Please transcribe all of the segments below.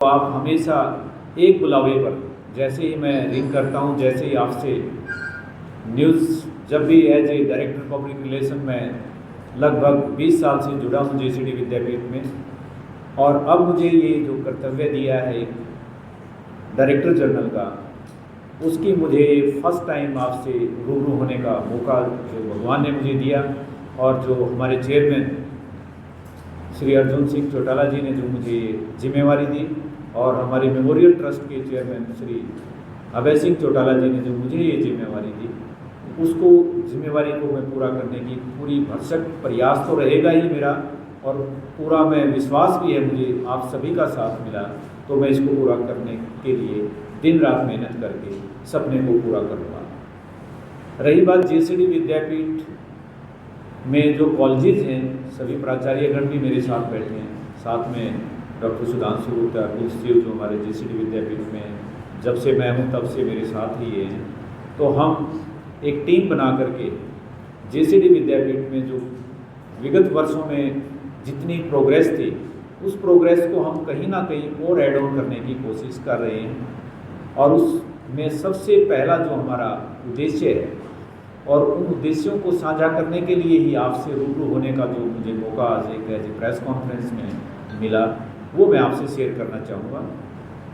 तो आप हमेशा एक बुलावे पर, जैसे ही मैं रिंग करता हूँ, जैसे ही आपसे न्यूज़, जब भी as a director public relation में लगभग 20 साल से जुड़ा हूँ जेसीडी विद्यापीठ में, और अब मुझे ये जो कर्तव्य दिया है डायरेक्टर जनरल का, उसकी मुझे फर्स्ट टाइम आपसे रूबरू होने का मौका जो भगवान ने मुझे दिया, और जो हमारे चेयरमैन श्री अर्जुन सिंह चौटाला जी ने जो मुझे जिम्मेवारी दी, और हमारे मेमोरियल ट्रस्ट के चेयरमैन श्री अभय सिंह चौटाला जी ने जो मुझे ये जिम्मेवारी दी, उसको जिम्मेवारी को मैं पूरा करने की पूरी भरसक प्रयास तो रहेगा ही मेरा, और पूरा मैं विश्वास भी है मुझे आप सभी का साथ मिला, तो मैं इसको पूरा करने के लिए दिन रात मेहनत करके सपने को पूरा करूँगा। रही बात जेसीडी विद्यापीठ में जो कॉलेजेस हैं, सभी प्राचार्यगण भी मेरे साथ बैठे हैं, साथ में डॉक्टर सुधांशु गुप्ता कुलसचिव जो हमारे जेसीडी विद्यापीठ में जब से मैं हूँ तब से मेरे साथ ही हैं। तो हम एक टीम बना करके जेसीडी विद्यापीठ में जो विगत वर्षों में जितनी प्रोग्रेस थी, उस प्रोग्रेस को हम कहीं ना कहीं और ऐड ऑन करने की कोशिश कर रहे हैं। और उसमें सबसे पहला जो हमारा उद्देश्य है, और उन उद्देश्यों को साझा करने के लिए ही आपसे रूबरू होने का जो मुझे मौका आज एक एज ए प्रेस कॉन्फ्रेंस में मिला, वो मैं आपसे शेयर करना चाहूँगा।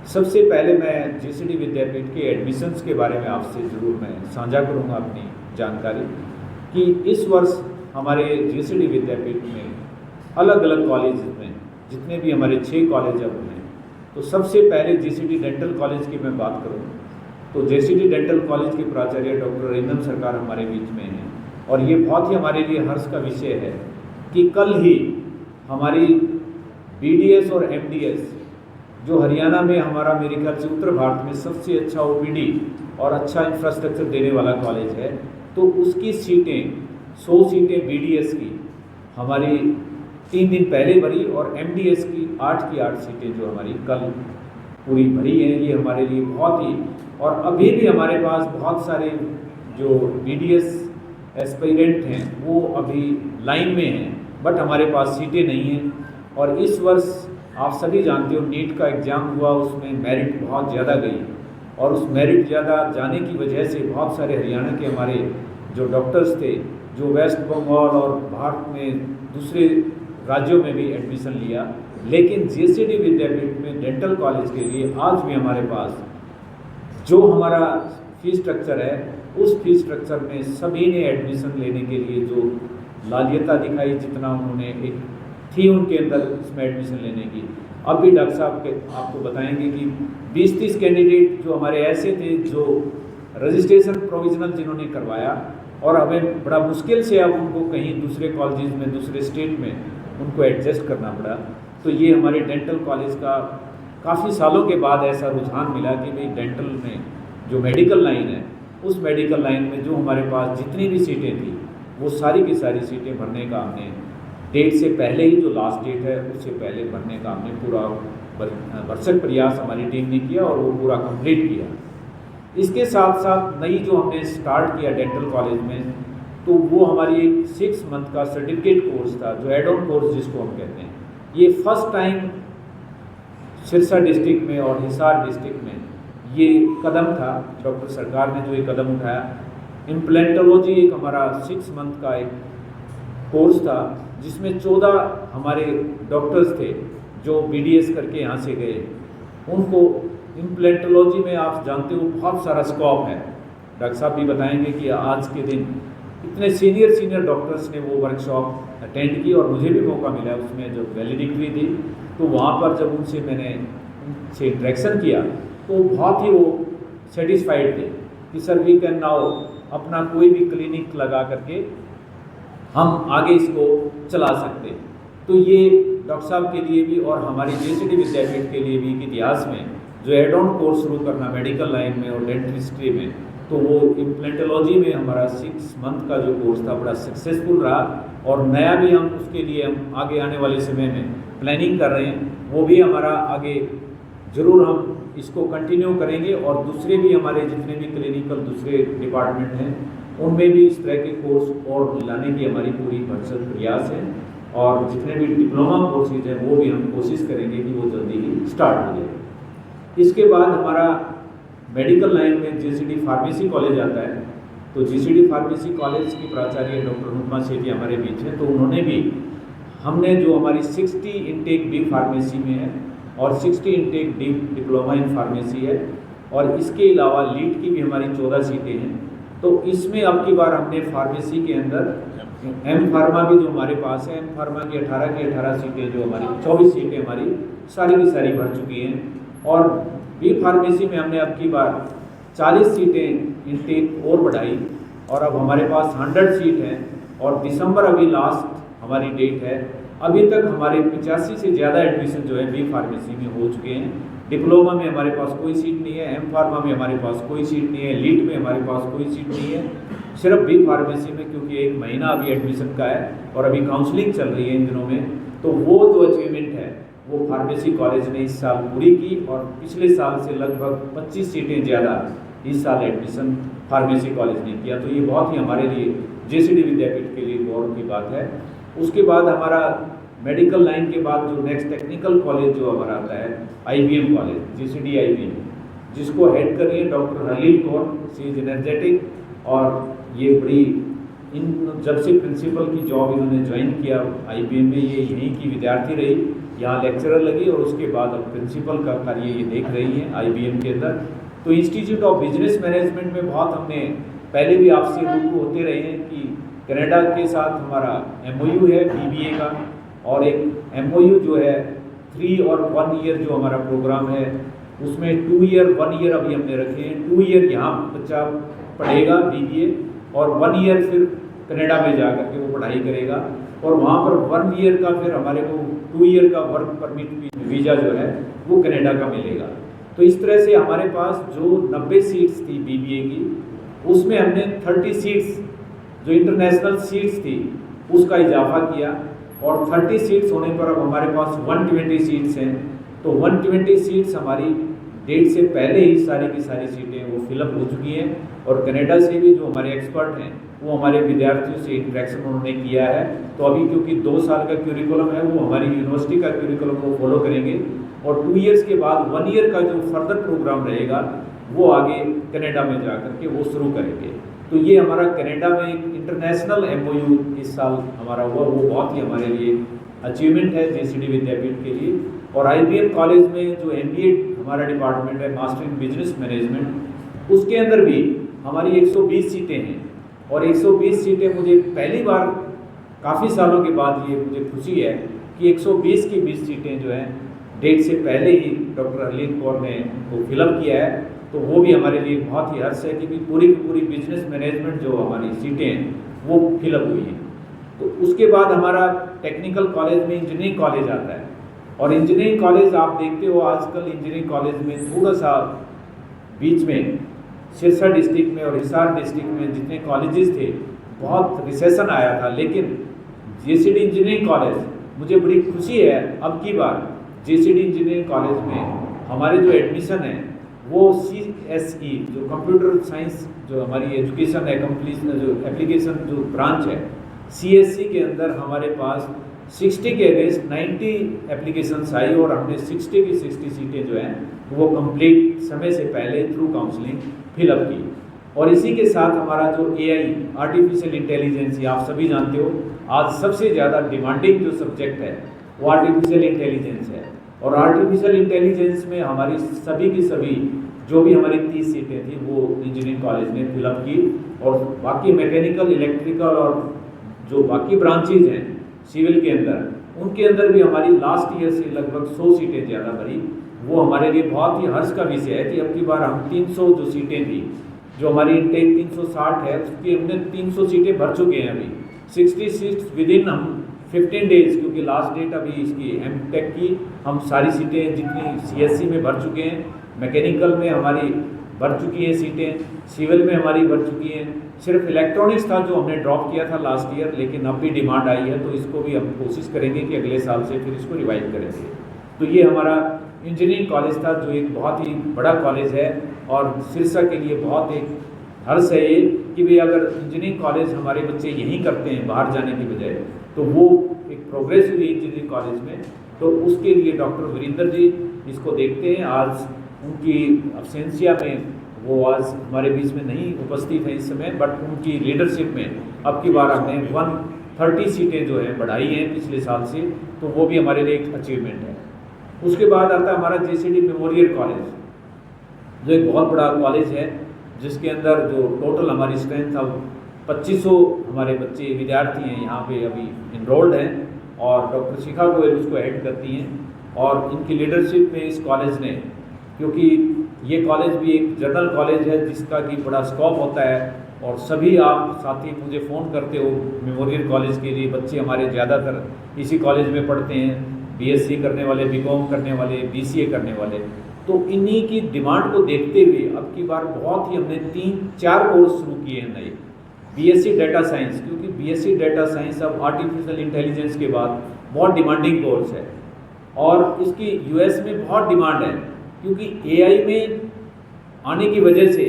सबसे पहले मैं जेसीडी विद्यापीठ के एडमिशन्स के बारे में आपसे ज़रूर मैं साझा करूँगा अपनी जानकारी, कि इस वर्ष हमारे जेसीडी विद्यापीठ में अलग अलग कॉलेज में जितने भी हमारे 6 कॉलेज अब हैं, तो सबसे पहले जेसीडी डेंटल कॉलेज की मैं बात करूँ तो जेसीडी डेंटल कॉलेज के प्राचार्य डॉक्टर रिंदम सरकार हमारे बीच में हैं, और ये बहुत ही हमारे लिए हर्ष का विषय है कि कल ही हमारी बीडीएस और एमडीएस जो हरियाणा में हमारा मेरे ख्याल से उत्तर भारत में सबसे अच्छा ओपीडी और अच्छा इंफ्रास्ट्रक्चर देने वाला कॉलेज है, तो उसकी सीटें 100 सीटें बीडीएस की हमारी 3 दिन पहले भरी, और एमडीएस की 8 की 8 सीटें जो हमारी कल पूरी भरी हैं। ये हमारे लिए बहुत ही, और अभी भी हमारे पास बहुत सारे जो बीडीएस एस्पिरेंट हैं वो अभी लाइन में हैं, बट हमारे पास सीटें नहीं हैं। और इस वर्ष आप सभी जानते हो नीट का एग्ज़ाम हुआ, उसमें मेरिट बहुत ज़्यादा गई, और उस मेरिट ज़्यादा जाने की वजह से बहुत सारे हरियाणा के हमारे जो डॉक्टर्स थे, जो वेस्ट बंगाल और भारत में दूसरे राज्यों में भी एडमिशन लिया, लेकिन जेसीडी विद्यापीठ में डेंटल कॉलेज के लिए आज भी हमारे पास जो हमारा फीस स्ट्रक्चर है, उस फीस स्ट्रक्चर में सभी ने एडमिशन लेने के लिए जो लालियता दिखाई, जितना उन्होंने एक थी उनके अंदर इसमें एडमिशन लेने की, अब भी डॉक्टर साहब आपको बताएंगे कि 20-30 कैंडिडेट जो हमारे ऐसे थे जो रजिस्ट्रेशन प्रोविजनल जिन्होंने करवाया, और हमें बड़ा मुश्किल से अब उनको कहीं दूसरे कॉलेजेस में दूसरे स्टेट में उनको एडजस्ट करना पड़ा। तो ये हमारे डेंटल कॉलेज का काफ़ी सालों के बाद ऐसा रुझान मिला कि भाई डेंटल में जो मेडिकल लाइन है, उस मेडिकल लाइन में जो हमारे पास जितनी भी सीटें थी, वो सारी की सारी सीटें भरने का हमने डेट से पहले ही, जो लास्ट डेट है उससे पहले भरने का हमने पूरा भरसक प्रयास हमारी टीम ने किया, और वो पूरा कंप्लीट किया। इसके साथ साथ नई जो हमने स्टार्ट किया डेंटल कॉलेज में, तो वो हमारी एक 6 मंथ का सर्टिफिकेट कोर्स था, जो एड ऑन कोर्स जिसको हम कहते हैं। ये फर्स्ट टाइम सिरसा डिस्ट्रिक्ट में और हिसार डिस्ट्रिक्ट में ये कदम था, डॉक्टर सरकार ने जो ये कदम उठाया। इम्प्लेंटोलॉजी एक हमारा 6 मंथ का एक कोर्स था, जिसमें 14 हमारे डॉक्टर्स थे जो बीडीएस करके यहाँ से गए। उनको इम्प्लेंटोलॉजी में आप जानते हो बहुत सारा स्कोप है, डॉक्टर साहब भी बताएंगे कि आज के दिन इतने सीनियर डॉक्टर्स ने वो वर्कशॉप अटेंड की, और मुझे भी मौका मिला उसमें जब वैलिडिक्ट्री थी, तो वहाँ पर जब उनसे मैंने उनसे इंटरेक्शन किया तो बहुत ही वो सेटिस्फाइड थे कि सर वी कैन नाउ अपना कोई भी क्लिनिक लगा करके हम आगे इसको चला सकते। तो ये डॉक्टर साहब के लिए भी और हमारी जेसीडी विद्यापीठ के लिए भी एक इतिहास में जो एड ऑन कोर्स शुरू करना मेडिकल लाइन में और डेंटिस्ट्री में, तो वो इम्प्लेंटोलॉजी में हमारा 6 मंथ का जो कोर्स था बड़ा सक्सेसफुल रहा, और नया भी हम उसके लिए हम आगे आने वाले समय में प्लानिंग कर रहे हैं, वो भी हमारा आगे ज़रूर हम इसको कंटिन्यू करेंगे। और दूसरे भी हमारे जितने भी क्लिनिकल दूसरे डिपार्टमेंट हैं, उनमें भी इस तरह के कोर्स और लाने की हमारी पूरी भरसक प्रयास है। और जितने भी डिप्लोमा कोर्सेज हैं वो भी हम कोशिश करेंगे कि वो जल्दी ही स्टार्ट हो जाए। इसके बाद हमारा मेडिकल लाइन में जीसीडी फार्मेसी कॉलेज आता है। तो जीसीडी फार्मेसी कॉलेज की प्राचार्य डॉक्टर अनुपमा सेठी हमारे बीच हैं। तो उन्होंने भी, हमने जो हमारी 60 इनटेक बी फार्मेसी में है और 60 intake D diploma in pharmacy है, और इसके अलावा लीड की भी हमारी 14 सीटें हैं। तो इसमें अब की बार हमने फार्मेसी के अंदर एम फार्मा भी जो हमारे पास है, एम फार्मा की 18 सीटें, जो हमारी 24 सीटें हमारी सारी की सारी भर चुकी हैं। और बी फार्मेसी में हमने अब की बार 40 सीटें इनटेक और बढ़ाई, और अब हमारे पास 100 सीट हैं, और दिसंबर अभी लास्ट हमारी डेट है। अभी तक हमारे 85 से ज़्यादा एडमिशन जो है बी फार्मेसी में हो चुके हैं। डिप्लोमा में हमारे पास कोई सीट नहीं है, एम फार्मा में हमारे पास कोई सीट नहीं है, लीड में हमारे पास कोई सीट नहीं है, सिर्फ बी फार्मेसी में, क्योंकि 1 महीना अभी एडमिशन का है और अभी काउंसलिंग चल रही है इन दिनों में। तो वो जो अचीवमेंट है वो फार्मेसी कॉलेज ने इस साल पूरी की, और पिछले साल से लगभग 25 सीटें ज़्यादा इस साल एडमिशन फार्मेसी कॉलेज ने किया। तो ये बहुत ही हमारे लिए जेसीडी विद्यापीठ के लिए गौरव की बात है। उसके बाद हमारा मेडिकल लाइन के बाद जो नेक्स्ट टेक्निकल कॉलेज जो हमारा आता है आईबीएम कॉलेज, जीसीडी आईबीएम, जिसको हेड कर रही है doctor Halil Kaur, she is energetic. और ये बड़ी, इन जब से प्रिंसिपल की जॉब इन्होंने ज्वाइन किया आईबीएम में, ये यहीं की विद्यार्थी रही, यहाँ लेक्चरर लगी, और उसके बाद अब प्रिंसिपल का कार्य ये देख रही हैं आईबीएम के अंदर। तो इंस्टीट्यूट ऑफ बिजनेस मैनेजमेंट में बहुत हमने पहले भी आपसे रूबरू होते रहे हैं कि कनाडा के साथ हमारा एमओयू है बीबीए का, और एक एमओयू जो है 3 और 1 ईयर जो हमारा प्रोग्राम है, उसमें 2 ईयर 1 ईयर अभी हमने रखे हैं। 2 ईयर यहाँ बच्चा पढ़ेगा बीबीए, और 1 ईयर फिर कनाडा में जा कर के वो पढ़ाई करेगा, और वहाँ पर 1 ईयर का फिर हमारे को 2 ईयर का वर्क परमिट वीज़ा जो है वो कनाडा का मिलेगा। तो इस तरह से हमारे पास जो 90 सीट्स थी बीबीए की, उसमें हमने 30 सीट्स जो इंटरनेशनल सीट्स थी उसका इजाफा किया, और 30 सीट्स होने पर अब हमारे पास 120 सीट्स हैं। तो 120 सीट्स हमारी डेट से पहले ही सारी की सारी सीटें वो फिलअप हो चुकी हैं, और कनाडा से भी जो हमारे एक्सपर्ट हैं वो हमारे विद्यार्थियों से इंटरेक्शन उन्होंने किया है। तो अभी क्योंकि 2 साल का क्यूरिकुलम है, वो हमारी यूनिवर्सिटी का क्यूरिकुलम को फॉलो करेंगे, और 2 ईयर्स के बाद 1 ईयर का जो फर्दर प्रोग्राम रहेगा वो आगे कनाडा में जा कर के वो शुरू करेंगे। तो ये हमारा कनाडा में एक इंटरनेशनल एमओयू इस साल हमारा हुआ, वो बहुत ही हमारे लिए अचीवमेंट है जेसीडी विद्यापीठ के लिए। और आईबीएम कॉलेज में जो एमबीए हमारा डिपार्टमेंट है, मास्टर इन बिजनेस मैनेजमेंट, उसके अंदर भी हमारी 120 सीटें हैं, और 120 सीटें मुझे पहली बार काफ़ी सालों के बाद ये मुझे खुशी है कि 120 की 20 सीटें जो हैं डेट से पहले ही डॉक्टर हलील कौर ने वो फिलअप किया है। तो वो भी हमारे लिए बहुत ही हर्ष है कि पूरी की पूरी बिजनेस मैनेजमेंट जो हमारी सीटें हैं वो फिलअप हुई हैं। तो उसके बाद हमारा टेक्निकल कॉलेज में इंजीनियरिंग कॉलेज आता है, और इंजीनियरिंग कॉलेज आप देखते हो आजकल इंजीनियरिंग कॉलेज में थोड़ा सा बीच में सिरसा डिस्ट्रिक्ट में और हिसार डिस्ट्रिक्ट में जितने कॉलेजेस थे बहुत रिसेशन आया था, लेकिन जेसीडी इंजीनियरिंग कॉलेज, मुझे बड़ी खुशी है अब की बार जेसीडी इंजीनियरिंग कॉलेज में हमारे जो एडमिशन है वो CSE जो कंप्यूटर साइंस जो हमारी एजुकेशन है, कंप्लीशन जो एप्लीकेशन जो ब्रांच है, CSE के अंदर हमारे पास 60 के अगेंस्ट 90 एप्लीकेशंस आई, और हमने 60 की 60 सीटें जो हैं वो कंप्लीट समय से पहले थ्रू काउंसलिंग फिलअप की। और इसी के साथ हमारा जो AI आर्टिफिशियल इंटेलिजेंस, आप सभी जानते हो आज सबसे ज़्यादा डिमांडिंग जो सब्जेक्ट है वो आर्टिफिशियल इंटेलिजेंस है, और आर्टिफिशियल इंटेलिजेंस में हमारी सभी की सभी जो भी हमारी 30 सीटें थी वो इंजीनियरिंग कॉलेज ने फिलअप की, और बाकी मैकेनिकल, इलेक्ट्रिकल और जो बाकी ब्रांचेज हैं सिविल के अंदर, उनके अंदर भी हमारी लास्ट ईयर से लगभग 100 सीटें ज़्यादा भरी। वो हमारे लिए बहुत ही हर्ष का विषय है कि अब की बार हम 300 जो सीटें थी, जो हमारी इनटेक 360 है, उसकी हमने 300 सीटें भर चुके हैं अभी। 60 सीट्स विद इन हम 15 डेज, क्योंकि लास्ट डेट अभी इसकी एमटेक की, हम सारी सीटें जितनी CSE में भर चुके हैं, मैकेनिकल में हमारी भर चुकी हैं सीटें, सिविल में हमारी भर चुकी हैं। सिर्फ इलेक्ट्रॉनिक्स था जो हमने ड्रॉप किया था लास्ट ईयर, लेकिन अब भी डिमांड आई है, तो इसको भी हम कोशिश करेंगे कि अगले साल से फिर इसको रिवाइव करेंगे। तो ये हमारा इंजीनियरिंग कॉलेज था जो एक बहुत ही बड़ा कॉलेज है, और सिरसा के लिए बहुत एक हर्ष है ये कि भाई अगर इंजीनियरिंग कॉलेज हमारे बच्चे यहीं करते हैं बाहर जाने के बजाय, तो वो एक प्रोग्रेस हुई इंजीनियरिंग कॉलेज में, तो उसके लिए डॉक्टर वीरेंद्र जी इसको देखते हैं। आज उनकी अब्सेंसिया में वो आज हमारे बीच में नहीं उपस्थित है इस समय, बट उनकी लीडरशिप में अब की बार हमने 130 सीटें जो हैं बढ़ाई हैं पिछले साल से, तो वो भी हमारे लिए एक अचीवमेंट है। उसके बाद आता है हमारा जेसीडी मेमोरियल कॉलेज, जो एक बहुत बड़ा कॉलेज है, जिसके अंदर जो टोटल हमारी स्ट्रेंथ अब 2500 हमारे बच्चे विद्यार्थी हैं यहाँ पे अभी इनरोल्ड हैं, और डॉक्टर शिखा गोयल उसको हेड करती हैं। और इनकी लीडरशिप में इस कॉलेज ने, क्योंकि ये कॉलेज भी एक जनरल कॉलेज है जिसका कि बड़ा स्कोप होता है, और सभी आप साथी मुझे फ़ोन करते हो मेमोरियल कॉलेज के लिए, बच्चे हमारे ज़्यादातर इसी कॉलेज में पढ़ते हैं, बीएससी करने वाले, बीकॉम करने वाले, बीसीए करने वाले। तो इन्हीं की डिमांड को देखते हुए अब की बार बहुत ही हमने 3-4 कोर्स शुरू किए हैं नए। बीएससी डाटा साइंस, क्योंकि बीएससी डाटा साइंस अब आर्टिफिशियल इंटेलिजेंस के बाद बहुत डिमांडिंग कोर्स है, और इसकी यूएस में बहुत डिमांड है, क्योंकि एआई में आने की वजह से,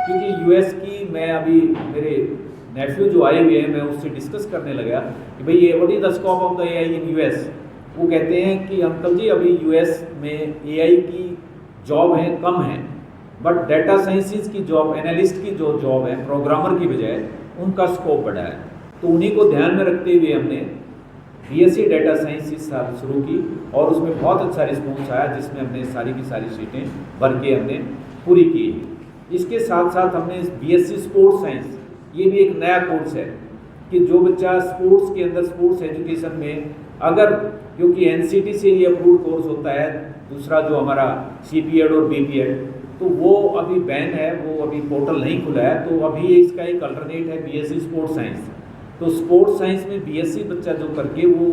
क्योंकि यूएस की मैं अभी मेरे नेफ्यू जो आए हुए हैं मैं उससे डिस्कस करने लगा कि भाई ये what is the scope of the AI in US. वो कहते हैं कि अंकल जी अभी यूएस में एआई की जॉब है कम है, बट डाटा साइंसिस की जॉब, एनालिस्ट की जो जॉब है प्रोग्रामर की बजाय, उनका स्कोप बढ़ा है। तो उन्हीं को ध्यान में रखते हुए हमने बीएससी डाटा साइंस इस साल शुरू की, और उसमें बहुत अच्छा रिस्पॉन्स आया, जिसमें हमने सारी की सारी सीटें भर के हमने पूरी की। इसके साथ साथ हमने बीएससी स्पोर्ट्स साइंस, ये भी एक नया कोर्स है कि जो बच्चा स्पोर्ट्स के अंदर, स्पोर्ट्स एजुकेशन में अगर, क्योंकि एनसीटी से ये अप्रूव्ड कोर्स होता है, दूसरा जो हमारा सीपीएड और बीपीएड, तो वो अभी बैन है, वो अभी पोर्टल नहीं खुला है, तो अभी इसका एक अल्टरनेट है बीएससी स्पोर्ट्स साइंस। तो स्पोर्ट्स साइंस में बीएससी बच्चा जो करके वो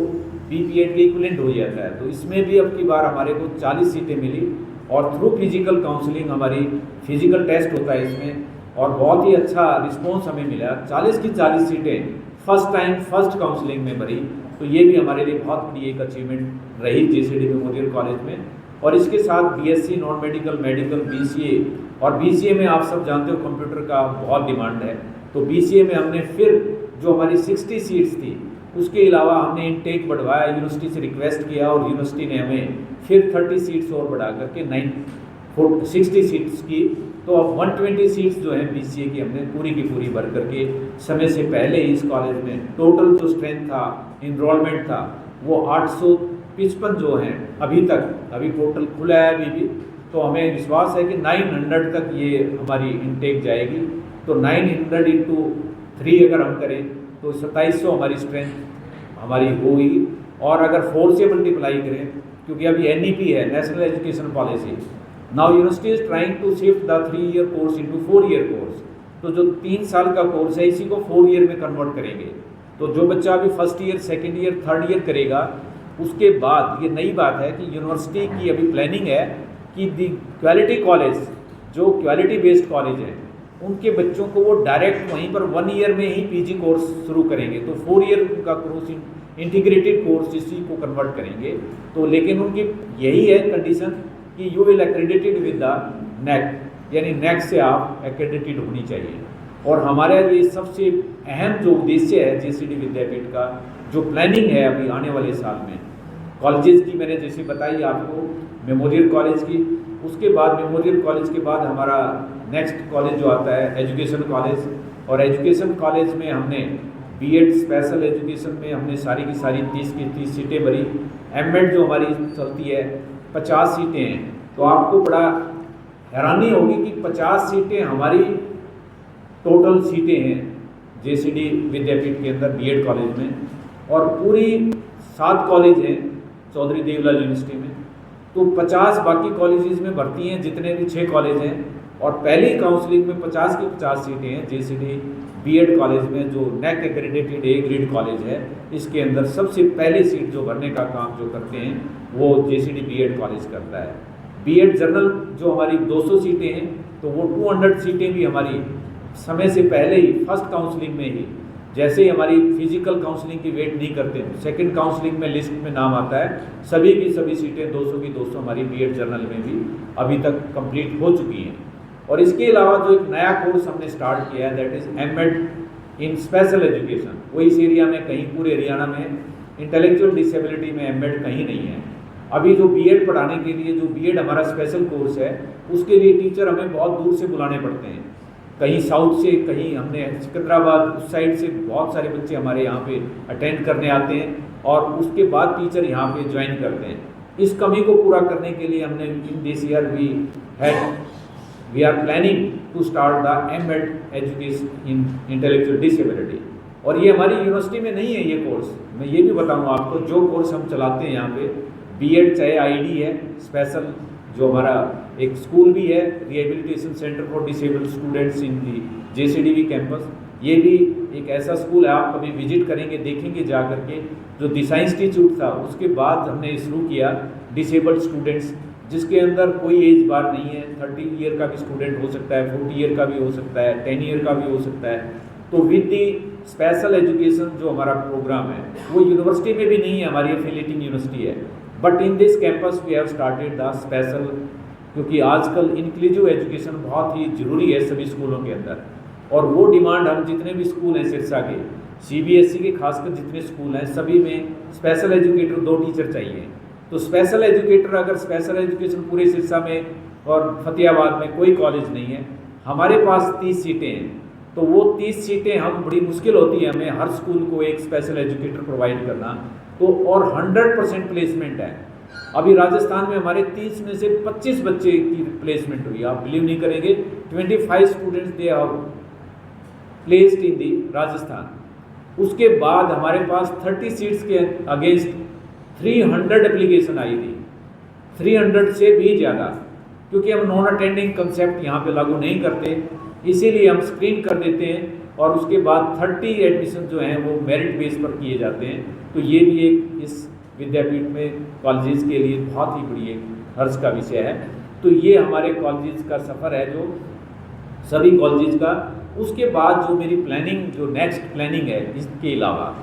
बीपीएड के इक्विवेलेंट हो जाता है। तो इसमें भी अब की बार हमारे को 40 सीटें मिली, और थ्रू फिजिकल काउंसलिंग, हमारी फिजिकल टेस्ट होता है इसमें, और बहुत ही अच्छा रिस्पॉन्स हमें मिला। 40 की 40 सीटें फर्स्ट टाइम फर्स्ट काउंसलिंग में भरी, तो ये भी हमारे लिए बहुत बड़ी एक अचीवमेंट रही जेसीडी मेमोरियल कॉलेज में। और इसके साथ BSc non medical, medical, BCA, और बीसीए में आप सब जानते हो कंप्यूटर का बहुत डिमांड है, तो बीसीए में हमने फिर जो हमारी 60 सीट्स थी, उसके अलावा हमने इनटेक बढ़वाया, यूनिवर्सिटी से रिक्वेस्ट किया, और यूनिवर्सिटी ने हमें फिर 30 सीट्स और बढ़ा करके 60 सीट्स की। तो अब 120 सीट्स जो हैं बीसीए की हमने पूरी की पूरी भर करके समय से पहले ही इस कॉलेज में, टोटल जो स्ट्रेंथ था, इनरोलमेंट था, वो 855 जो हैं अभी तक, अभी टोटल खुला है अभी भी, तो हमें विश्वास है कि 900 तक ये हमारी इनटेक जाएगी। तो 900 इंटू 3 अगर हम करें तो 2700 हमारी स्ट्रेंथ हमारी होगी। और अगर 4 से मल्टीप्लाई करें, क्योंकि अभी एनईपी है, national education policy, now university is trying to shift the 3 year course into 4 year course. तो जो 3 साल का कोर्स है इसी को 4 ईयर में कन्वर्ट करेंगे। तो जो बच्चा अभी first year, second year, third year करेगा, उसके बाद ये नई बात है कि यूनिवर्सिटी की अभी प्लानिंग है कि दी क्वालिटी कॉलेज, जो क्वालिटी बेस्ड कॉलेज है, उनके बच्चों को वो डायरेक्ट वहीं पर 1 ईयर में ही पीजी कोर्स शुरू करेंगे। तो 4 ईयर का कोर्स, इंटीग्रेटेड कोर्स इसी को कन्वर्ट करेंगे। तो लेकिन उनकी यही है कंडीशन कि you will accredited with the neck, यानी नेक से आप एक्रेडिटेड होनी चाहिए। और हमारा ये सबसे अहम जो उद्देश्य है जेसीडी विद्यापीठ का, जो प्लानिंग है अभी आने वाले साल में, कॉलेजेस की मैंने जैसे बताई आपको, मेमोरियल कॉलेज की, उसके बाद मेमोरियल कॉलेज के बाद हमारा नेक्स्ट कॉलेज जो आता है एजुकेशन कॉलेज। और एजुकेशन कॉलेज में हमने बीएड स्पेशल एजुकेशन में हमने सारी की सारी 30 की 30 सीटें भरी। एमएड जो हमारी चलती है 50 सीटें हैं। तो आपको बड़ा हैरानी होगी कि 50 सीटें हमारी टोटल सीटें हैं जेसीडी विद्यापीठ के अंदर बीएड कॉलेज में, और पूरी 7 कॉलेज हैं चौधरी देवलाल यूनिवर्सिटी में। तो 50 बाकी कॉलेजेस में भर्ती हैं, जितने भी 6 कॉलेज हैं। और पहली काउंसलिंग में 50 की 50 सीटें हैं जेसीडी बीएड कॉलेज में, जो नेक एक्रेडिटेड ए ग्रेड कॉलेज है। इसके अंदर सबसे पहले सीट जो भरने का काम जो करते हैं वो जेसीडी बीएड कॉलेज करता है। बीएड जनरल जो हमारी 200 सीटें हैं, तो वो 200 सीटें भी हमारी समय से पहले ही फर्स्ट काउंसलिंग में ही, जैसे ही हमारी फिजिकल काउंसलिंग की वेट नहीं करते, सेकंड काउंसलिंग में लिस्ट में नाम आता है, सभी की सभी सीटें 200 की 200 हमारी बीएड जनरल में भी अभी तक कंप्लीट हो चुकी हैं। और इसके अलावा जो एक नया कोर्स हमने स्टार्ट किया है, that is MEd in special education. वो इस एरिया में कहीं पूरे हरियाणा में इंटेलेक्चुअल डिसेबिलिटी में एमएड कहीं नहीं है। अभी जो बीएड पढ़ाने के लिए, जो बीएड हमारा स्पेशल कोर्स है, उसके लिए टीचर हमें बहुत दूर से बुलाने पड़ते हैं, कहीं साउथ से, कहीं हमने सिकंदराबाद उस साइड से बहुत सारे बच्चे हमारे यहाँ पे अटेंड करने आते हैं और उसके बाद टीचर यहाँ पे ज्वाइन करते हैं। इस कमी को पूरा करने के लिए हमने in this year we are planning to start the MEd education in intellectual disability. और ये हमारी यूनिवर्सिटी में नहीं है ये कोर्स, मैं ये भी बताऊँगा आपको, जो कोर्स हम चलाते हैं यहाँ पे बीएड चाहे आईडी है, स्पेशल जो हमारा एक स्कूल भी है, rehabilitation centre for disabled students in the JCDV campus, ये भी एक ऐसा स्कूल है, आप कभी विजिट करेंगे देखेंगे जा करके। जो दिशा इंस्टीट्यूट था उसके बाद हमने शुरू किया डिसेबल्ड स्टूडेंट्स, जिसके अंदर कोई एज बार नहीं है, 30 ईयर का भी स्टूडेंट हो सकता है, 40 ईयर का भी हो सकता है, 10 ईयर का भी हो सकता है। तो विद दी स्पेशल एजुकेशन जो हमारा प्रोग्राम है वो यूनिवर्सिटी में भी नहीं है, हमारी एफिलिएटिंग यूनिवर्सिटी है, but in this campus we have started the special, क्योंकि आजकल इंक्लूसिव एजुकेशन बहुत ही ज़रूरी है सभी स्कूलों के अंदर। और वो डिमांड हम जितने भी स्कूल हैं सिरसा के, सीबीएसई के खासकर जितने स्कूल हैं, सभी में स्पेशल एजुकेटर 2 टीचर चाहिए। तो स्पेशल एजुकेटर, अगर स्पेशल एजुकेशन पूरे सिरसा में और फतेहाबाद में कोई कॉलेज नहीं है, हमारे पास 30 सीटें हैं, तो वो 30 सीटें हम बड़ी मुश्किल होती है हमें हर स्कूल को एक स्पेशल एजुकेटर प्रोवाइड करना। तो और 100% प्लेसमेंट है। अभी राजस्थान में हमारे 30 में से 25 बच्चे की प्लेसमेंट हुई, आप बिलीव नहीं करेंगे, 25 students they are placed in the Rajasthan. उसके बाद हमारे पास 30 सीट्स के अगेंस्ट 300 एप्लीकेशन आई थी, 300 से भी ज़्यादा, क्योंकि हम नॉन अटेंडिंग कंसेप्ट यहाँ पे लागू नहीं करते, इसीलिए हम स्क्रीन कर देते हैं और उसके बाद 30 एडमिशन जो हैं वो मेरिट बेस पर किए जाते हैं। तो ये भी एक इस विद्यापीठ में कॉलेजेस के लिए बहुत ही बड़ी एक हर्ष का विषय है। तो ये हमारे कॉलेजेस का सफ़र है जो सभी कॉलेजेस का। उसके बाद जो मेरी प्लानिंग, जो नेक्स्ट प्लानिंग है इसके अलावा,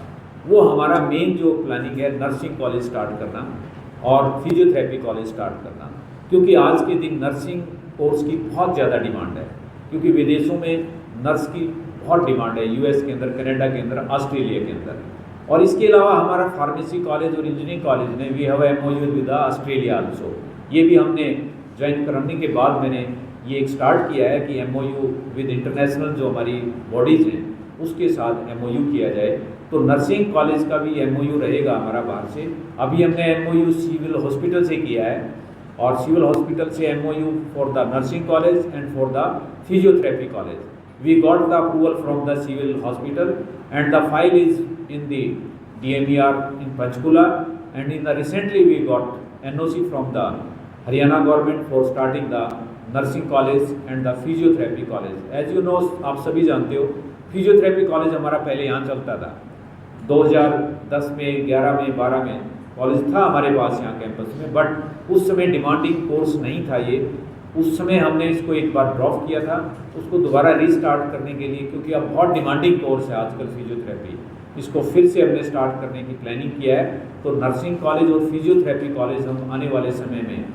वो हमारा मेन जो प्लानिंग है नर्सिंग कॉलेज स्टार्ट करना और फिजियोथेरेपी कॉलेज स्टार्ट करना, क्योंकि आज के दिन नर्सिंग कोर्स की बहुत ज़्यादा डिमांड है, क्योंकि विदेशों में नर्स की बहुत डिमांड है, यूएस के अंदर, कनाडा के अंदर, ऑस्ट्रेलिया के अंदर। और इसके अलावा हमारा फार्मेसी कॉलेज और इंजीनियरिंग कॉलेज ने we have MOU with Australia also, ये भी हमने ज्वाइन करने के बाद मैंने ये एक स्टार्ट किया है कि एमओयू विद इंटरनेशनल जो हमारी बॉडीज़ हैं उसके साथ एमओयू किया जाए। तो नर्सिंग कॉलेज का भी एमओयू रहेगा हमारा बाहर से। अभी हमने एमओयू सिविल हॉस्पिटल से किया है और सिविल हॉस्पिटल से MOU for the nursing college and for the physiotherapy college. We got the approval from the civil hospital and the file is in the DMER in Panchkula, and in the recently we got NOC from the Haryana government for starting the nursing college and the physiotherapy college. As you know, आप सभी जानते हो physiotherapy college हमारा पहले यहाँ चलता था, 2010 में, 11 में, 12 में कॉलेज था हमारे पास यहाँ कैंपस में, बट उस समय डिमांडिंग कोर्स नहीं था ये। उस समय हमने इसको एक बार ड्रॉप किया था, उसको दोबारा रीस्टार्ट करने के लिए, क्योंकि अब बहुत डिमांडिंग कोर्स है आजकल फिजियोथेरेपी, इसको फिर से हमने स्टार्ट करने की प्लानिंग किया है। तो नर्सिंग कॉलेज और फिजियोथेरेपी कॉलेज हम आने वाले समय में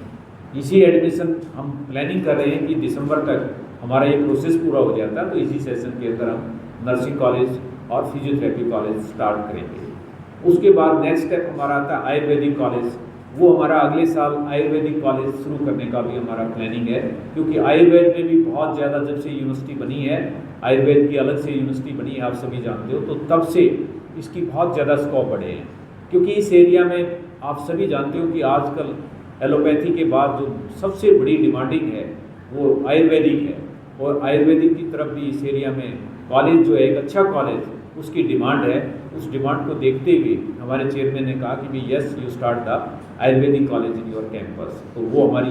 इसी एडमिशन हम प्लानिंग कर रहे हैं कि दिसंबर तक हमारा ये प्रोसेस पूरा हो जाता है, तो इसी सेशन के अंदर हम नर्सिंग कॉलेज और फिजियोथेरेपी कॉलेज स्टार्ट करेंगे। उसके बाद नेक्स्ट स्टेप हमारा आता है आयुर्वेदिक कॉलेज, वो हमारा अगले साल आयुर्वेदिक कॉलेज शुरू करने का भी हमारा प्लानिंग है, क्योंकि आयुर्वेद में भी बहुत ज़्यादा, जब से यूनिवर्सिटी बनी है, आयुर्वेद की अलग से यूनिवर्सिटी बनी है, आप सभी जानते हो, तो तब से इसकी बहुत ज़्यादा स्कोप बढ़े हैं। क्योंकि इस एरिया में आप सभी जानते हो कि आजकल एलोपैथी के बाद जो सबसे बड़ी डिमांडिंग है वो आयुर्वेदिक है, और आयुर्वेदिक की तरफ भी इस एरिया में कॉलेज जो है, एक अच्छा कॉलेज, उसकी डिमांड है। उस डिमांड को देखते हुए हमारे चेयरमैन ने कहा कि भाई yes, you start the Ayurvedic college in your campus. तो वो हमारी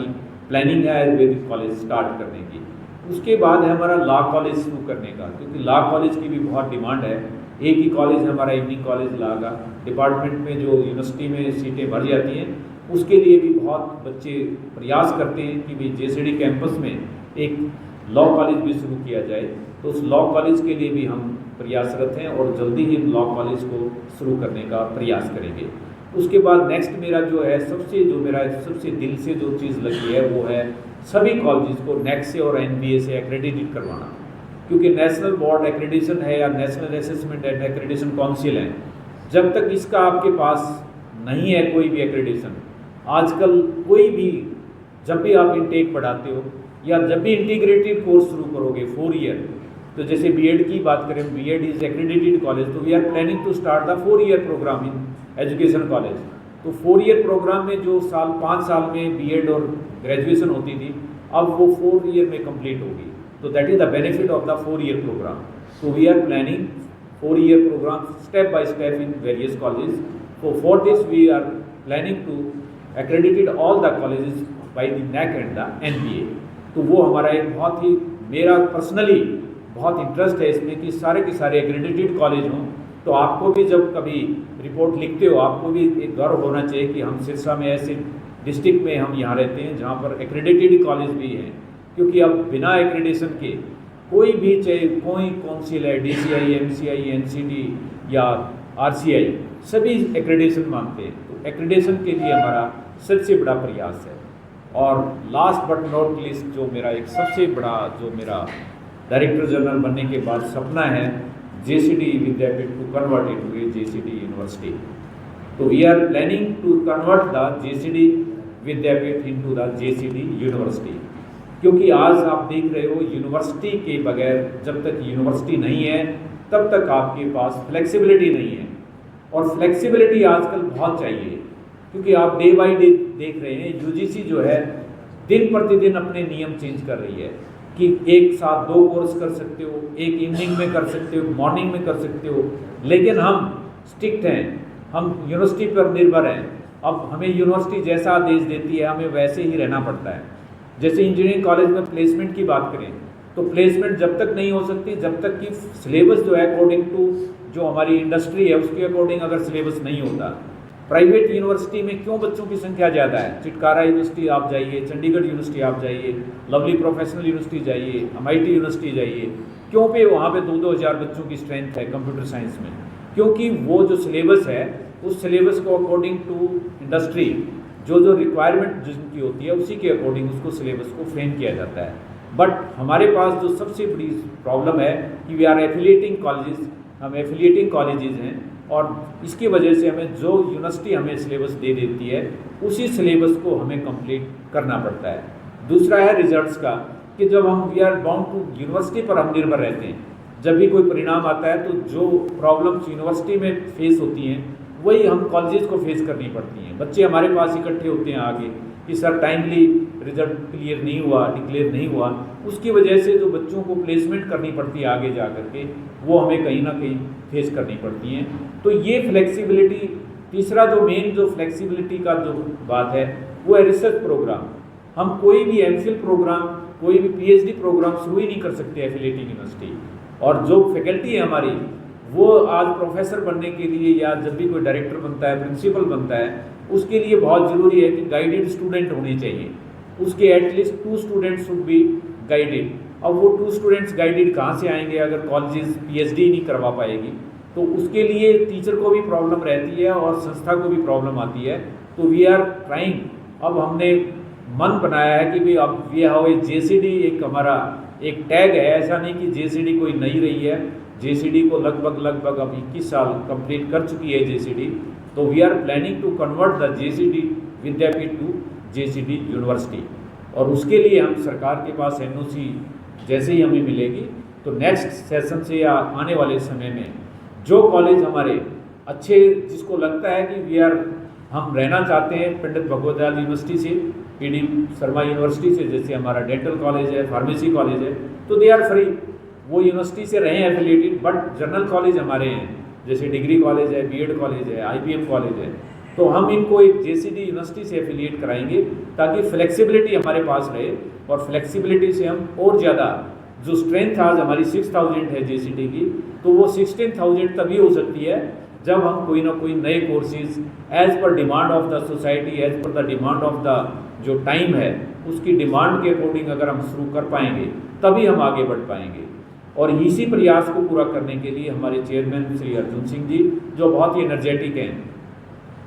प्लानिंग है आयुर्वेदिक कॉलेज स्टार्ट करने की। उसके बाद है हमारा लॉ कॉलेज शुरू करने का, क्योंकि लॉ कॉलेज की भी बहुत डिमांड है। एक ही कॉलेज है हमारा इवनिंग कॉलेज लॉ का, डिपार्टमेंट में जो यूनिवर्सिटी में सीटें भर जाती हैं, उसके लिए भी बहुत बच्चे प्रयास करते हैं कि भाई जेसीडी कैंपस में एक लॉ कॉलेज भी शुरू किया जाए। तो उस लॉ कॉलेज के लिए भी हम प्रयासरत हैं और जल्दी ही लॉ कॉलेज को शुरू करने का प्रयास करेंगे। उसके बाद नेक्स्ट मेरा जो है सबसे दिल से जो चीज़ लगी है वो है सभी कॉलेज को नेक से और एनबीए से एक्रेडिटेड करवाना, क्योंकि नेशनल बोर्ड एक्रेडिटेशन है या national assessment and accreditation council है, जब तक इसका आपके पास नहीं है कोई भी एक्रेडिटेशन, आजकल कोई भी जब भी आप इनटेक बढ़ाते हो या जब भी इंटीग्रेटेड कोर्स शुरू करोगे 4 ईयर, तो जैसे बीएड की बात करें, बीएड इज एक्रेडिटेड कॉलेज, तो we are planning to start the 4 year program in education college. तो 4 ईयर प्रोग्राम में जो 5 साल में बीएड और ग्रेजुएशन होती थी, अब वो 4 ईयर में कंप्लीट होगी। तो that is the benefit of the 4 year program. So we are planning 4-year program step by step in various colleges. So for this we are planning to accredited all the colleges by the NAC and the NBA. तो वो हमारा एक बहुत ही, मेरा personally बहुत interest है इसमें कि सारे के सारे एक्रेडिटेड कॉलेज हों। तो आपको भी जब कभी रिपोर्ट लिखते हो, आपको भी एक गर्व होना चाहिए कि हम सिरसा में ऐसे डिस्ट्रिक्ट में हम यहाँ रहते हैं जहाँ पर एक्रेडिटेड कॉलेज भी हैं। क्योंकि अब बिना एक्रेडिटेशन के कोई भी, चाहे कोई काउंसिल है, DCI, MCI, NCD या RCI, सभी एक्रेडिटेशन मांगते हैं। तो एक्रेडिटेशन के लिए हमारा सबसे बड़ा प्रयास है। और लास्ट बट नॉट लीस्ट, जो मेरा एक सबसे बड़ा, जो मेरा डायरेक्टर जनरल बनने के बाद सपना है, JCD Vidyapeeth to convert into a JCD university. तो we are planning to convert the JCD Vidyapeeth into the JCD university. क्योंकि आज आप देख रहे हो, यूनिवर्सिटी के बगैर, जब तक यूनिवर्सिटी नहीं है तब तक आपके पास फ्लेक्सिबिलिटी नहीं है। और फ्लेक्सिबिलिटी आजकल बहुत चाहिए, क्योंकि आप डे बाय डे देख रहे हैं UGC जो है दिन प्रतिदिन अपने नियम चेंज कर रही है कि एक साथ 2 कोर्स कर सकते हो, एक इवनिंग में कर सकते हो, मॉर्निंग में कर सकते हो। लेकिन हम स्ट्रिक्ट हैं, हम यूनिवर्सिटी पर निर्भर हैं। अब हमें यूनिवर्सिटी जैसा आदेश देती है, हमें वैसे ही रहना पड़ता है। जैसे इंजीनियरिंग कॉलेज में प्लेसमेंट की बात करें, तो प्लेसमेंट जब तक नहीं हो सकती जब तक कि सिलेबस जो है अकॉर्डिंग टू जो हमारी इंडस्ट्री है उसके अकॉर्डिंग अगर सिलेबस नहीं होता। प्राइवेट यूनिवर्सिटी में क्यों बच्चों की संख्या ज़्यादा है? चिटकारा यूनिवर्सिटी आप जाइए, चंडीगढ़ यूनिवर्सिटी आप जाइए, लवली प्रोफेशनल यूनिवर्सिटी जाइए, MIT यूनिवर्सिटी जाइए, क्यों पे वहाँ पे 2-2 हज़ार बच्चों की स्ट्रेंथ है कंप्यूटर साइंस में? क्योंकि वो जो सिलेबस है उस सिलेबस को अकॉर्डिंग टू इंडस्ट्री जो रिक्वायरमेंट जिनकी होती है उसी के अकॉर्डिंग उसको सिलेबस को फ्रेम किया जाता है। बट हमारे पास जो सबसे बड़ी प्रॉब्लम है कि वी आर एफिलिएटिंग कॉलेजेस, हम एफिलिएटिंग कॉलेजेस हैं, और इसकी वजह से हमें जो यूनिवर्सिटी हमें सिलेबस दे देती है उसी सिलेबस को हमें कंप्लीट करना पड़ता है। दूसरा है रिजल्ट्स का, कि जब हम we are bound to university पर हम निर्भर रहते हैं। जब भी कोई परिणाम आता है तो जो प्रॉब्लम्स यूनिवर्सिटी में फेस होती हैं वही हम कॉलेजेस को फेस करनी पड़ती हैं। बच्चे हमारे पास इकट्ठे होते हैं आगे कि सर टाइमली रिजल्ट क्लियर नहीं हुआ, डिक्लेयर नहीं हुआ, उसकी वजह से जो बच्चों को प्लेसमेंट करनी पड़ती है आगे जा कर के, वो हमें कहीं ना कहीं फेस करनी पड़ती हैं। तो ये फ्लेक्सिबिलिटी, तीसरा जो मेन जो फ्लेक्सिबिलिटी का जो बात है वो है रिसर्च प्रोग्राम। हम कोई भी MPhil प्रोग्राम, कोई भी PhD प्रोग्राम शुरू ही नहीं कर सकते एफिलिएटिंग यूनिवर्सिटी। और जो फैकल्टी है हमारी, वो आज प्रोफेसर बनने के लिए या जब भी कोई डायरेक्टर बनता है, प्रिंसिपल बनता है, उसके लिए बहुत ज़रूरी है कि गाइडेड स्टूडेंट होने चाहिए। उसके at least 2 students should be guided. अब वो 2 स्टूडेंट्स गाइडेड कहाँ से आएंगे अगर कॉलेजेस PhD नहीं करवा पाएगी? तो उसके लिए टीचर को भी प्रॉब्लम रहती है और संस्था को भी प्रॉब्लम आती है। तो वी आर ट्राइंग, अब हमने मन बनाया है कि भाई अब ये हो JCD एक हमारा एक टैग है। ऐसा नहीं कि JCD कोई नहीं रही है, JCD को लगभग अब 21 साल कंप्लीट कर चुकी है JCD। तो we are planning to convert the JCD Vidyapeeth to JCD university. और उसके लिए हम सरकार के पास NOC जैसे ही हमें मिलेगी तो नेक्स्ट सेशन से या आने वाले समय में जो कॉलेज हमारे अच्छे, जिसको लगता है कि वी आर, हम रहना चाहते हैं पंडित भगवत दयाल यूनिवर्सिटी से, PD शर्मा यूनिवर्सिटी से, जैसे हमारा डेंटल कॉलेज है, फार्मेसी कॉलेज है, तो दे आर फ्री, वो यूनिवर्सिटी से रहे एफिलिएटेड। बट जनरल कॉलेज हमारे हैं, जैसे डिग्री कॉलेज है, BEd कॉलेज है, IPM कॉलेज है, तो हम इनको एक JCD यूनिवर्सिटी से एफिलिएट कराएंगे ताकि फ्लेक्सिबिलिटी हमारे पास रहे। और फ्लेक्सिबिलिटी से हम और ज़्यादा, जो स्ट्रेंथ आज हमारी 6000 है JCD की, तो वो 16000 तभी हो सकती है जब हम कोई ना कोई नए courses as per demand of the society, as per the demand of the जो टाइम है उसकी डिमांड के अकॉर्डिंग अगर हम शुरू कर पाएंगे तभी हम आगे बढ़ पाएंगे। और इसी प्रयास को पूरा करने के लिए हमारे चेयरमैन श्री अर्जुन सिंह जी, जो बहुत ही एनर्जेटिक हैं,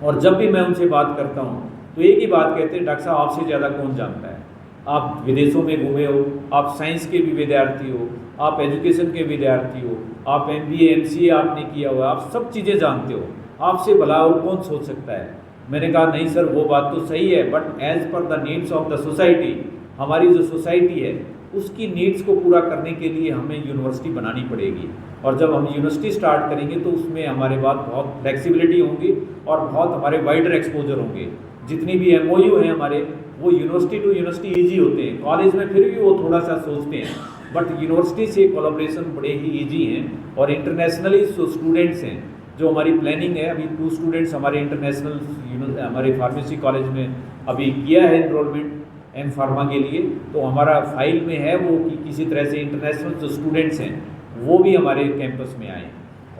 और जब भी मैं उनसे बात करता हूँ तो एक ही बात कहते हैं, डॉक्टर साहब आपसे ज़्यादा कौन जानता है? आप विदेशों में घूमे हो, आप साइंस के भी विद्यार्थी हो, आप एजुकेशन के विद्यार्थी हो, आप MBA MCA आपने किया हुआ, आप सब चीज़ें जानते हो, आपसे भला और कौन सोच सकता है। मैंने कहा नहीं सर, वो बात तो सही है, but as per the needs of the society, हमारी जो सोसाइटी है उसकी नीड्स को पूरा करने के लिए हमें यूनिवर्सिटी बनानी पड़ेगी। और जब हम यूनिवर्सिटी स्टार्ट करेंगे तो उसमें हमारे पास बहुत फ्लेक्सिबिलिटी होंगी और बहुत हमारे वाइडर एक्सपोजर होंगे। जितनी भी MOU हैं हमारे, वो यूनिवर्सिटी टू यूनिवर्सिटी ईजी होते हैं। कॉलेज में फिर भी वो थोड़ा सा सोचते हैं, बट यूनिवर्सिटी से कोलैबोरेशन बड़े ही ईजी हैं। और इंटरनेशनली जो स्टूडेंट्स हैं, जो हमारी प्लानिंग है, अभी 2 स्टूडेंट्स हमारे इंटरनेशनल हमारे फार्मेसी कॉलेज में अभी किया है एनरोलमेंट एम फार्मा के लिए, तो हमारा फाइल में है वो कि किसी तरह से इंटरनेशनल जो स्टूडेंट्स हैं वो भी हमारे कैंपस में आए।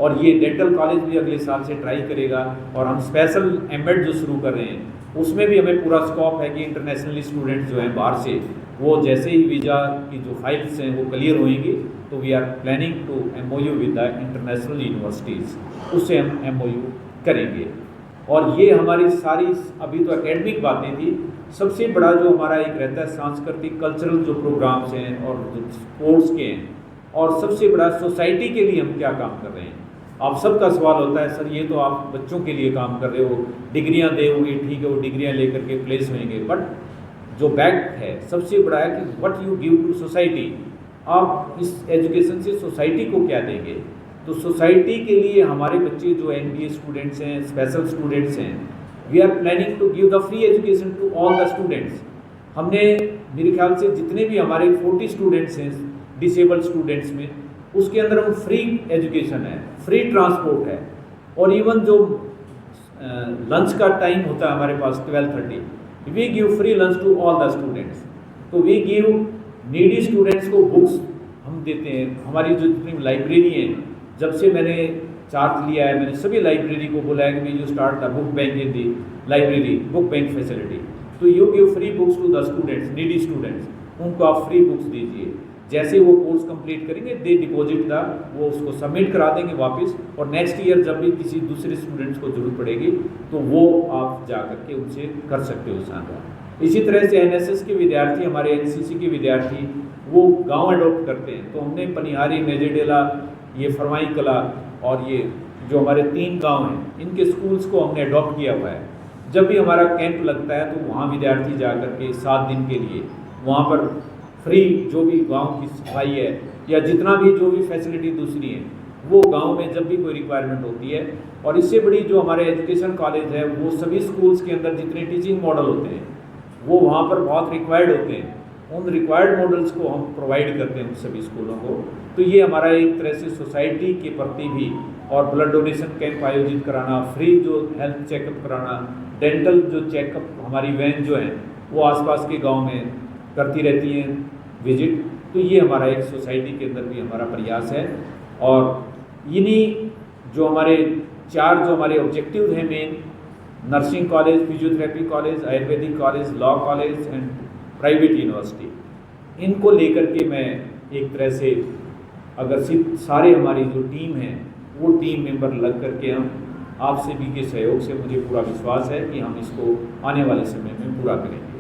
और ये डेंटल कॉलेज भी अगले साल से ट्राई करेगा। और हम स्पेशल एमएड जो शुरू कर रहे हैं उसमें भी हमें पूरा स्कोप है कि इंटरनेशनली स्टूडेंट्स जो हैं बाहर से, वो जैसे ही वीज़ा की जो फाइल्स हैं वो क्लियर होएंगी तो we are planning to MOU with the international universities, उससे हम MOU करेंगे। और ये हमारी सारी अभी तो एकेडमिक बातें थी। सबसे बड़ा जो हमारा एक रहता है सांस्कृतिक कल्चरल जो प्रोग्राम्स हैं और जो स्पोर्ट्स के हैं, और सबसे बड़ा सोसाइटी के लिए हम क्या काम कर रहे हैं। आप सबका सवाल होता है सर ये तो आप बच्चों के लिए काम कर रहे हो, डिग्रियां दोगे, ठीक है वो डिग्रियां लेकर के प्लेस होंगे, बट जो बैक है सबसे बड़ा है कि what you give to society. आप इस एजुकेशन से सोसाइटी को क्या देंगे। तो सोसाइटी के लिए हमारे बच्चे जो MBA स्टूडेंट्स हैं, स्पेशल स्टूडेंट्स हैं, we are planning to give the free education to all the students. हमने मेरे ख्याल से जितने भी हमारे 40 स्टूडेंट्स हैं डिसेबल्ड स्टूडेंट्स में, उसके अंदर हम फ्री एजुकेशन है, फ्री ट्रांसपोर्ट है, और इवन जो लंच का टाइम होता है हमारे पास 12:30, we give free lunch to all the students. तो वी गिव नीडी स्टूडेंट्स को बुक्स हम देते हैं। हमारी जो जितनी लाइब्रेरी हैं, जब से मैंने चार्ज लिया है मैंने सभी लाइब्रेरी को बोला है कि we you start the book bank in the library, book bank facility. तो you give free books to the students, needy students, उनको आप फ्री बुक्स दीजिए। जैसे वो कोर्स कंप्लीट करेंगे दे डिपॉजिट द, वो उसको सबमिट करा देंगे वापस, और नेक्स्ट ईयर जब भी किसी दूसरे स्टूडेंट्स को जरूरत पड़ेगी तो वो आप जा करके उनसे कर सकते हो साझा। इसी तरह से NSS के विद्यार्थी, हमारे NCC के विद्यार्थी, वो गांव अडॉप्ट करते हैं। तो हमने पनिहारी, मेजेडेला, ये फरमाई कला और ये जो हमारे 3 गांव हैं, इनके स्कूल्स को हमने अडॉप्ट किया हुआ है। जब भी हमारा कैंप लगता है तो वहाँ विद्यार्थी जा करके 7 दिन के लिए वहाँ पर फ्री जो भी गांव की सफाई है या जितना भी जो भी फैसिलिटी दूसरी है, वो गांव में जब भी कोई रिक्वायरमेंट होती है। और इससे बड़ी जो हमारे एजुकेशन कॉलेज है, वो सभी स्कूल्स के अंदर जितने टीचिंग मॉडल होते हैं वो वहाँ पर बहुत रिक्वायर्ड होते हैं। उन रिक्वायर्ड मॉडल्स को हम प्रोवाइड करते हैं उन सभी स्कूलों को। तो ये हमारा एक तरह से सोसाइटी के प्रति भी, और ब्लड डोनेशन कैंप आयोजित कराना, फ्री जो हेल्थ चेकअप कराना, डेंटल जो चेकअप हमारी वैन जो है वो आसपास के गांव में करती रहती हैं विजिट। तो ये हमारा एक सोसाइटी के अंदर भी हमारा प्रयास है। और इन्हीं जो हमारे 4 जो हमारे ऑब्जेक्टिव हैं main, nursing college, physiotherapy college, Ayurvedic college, law college and private university, इनको लेकर के मैं एक तरह से अगर सिर्फ सारे हमारी जो टीम है वो टीम मेंबर लग करके हम आप सभी के सहयोग से, मुझे पूरा विश्वास है कि हम इसको आने वाले समय में पूरा करेंगे।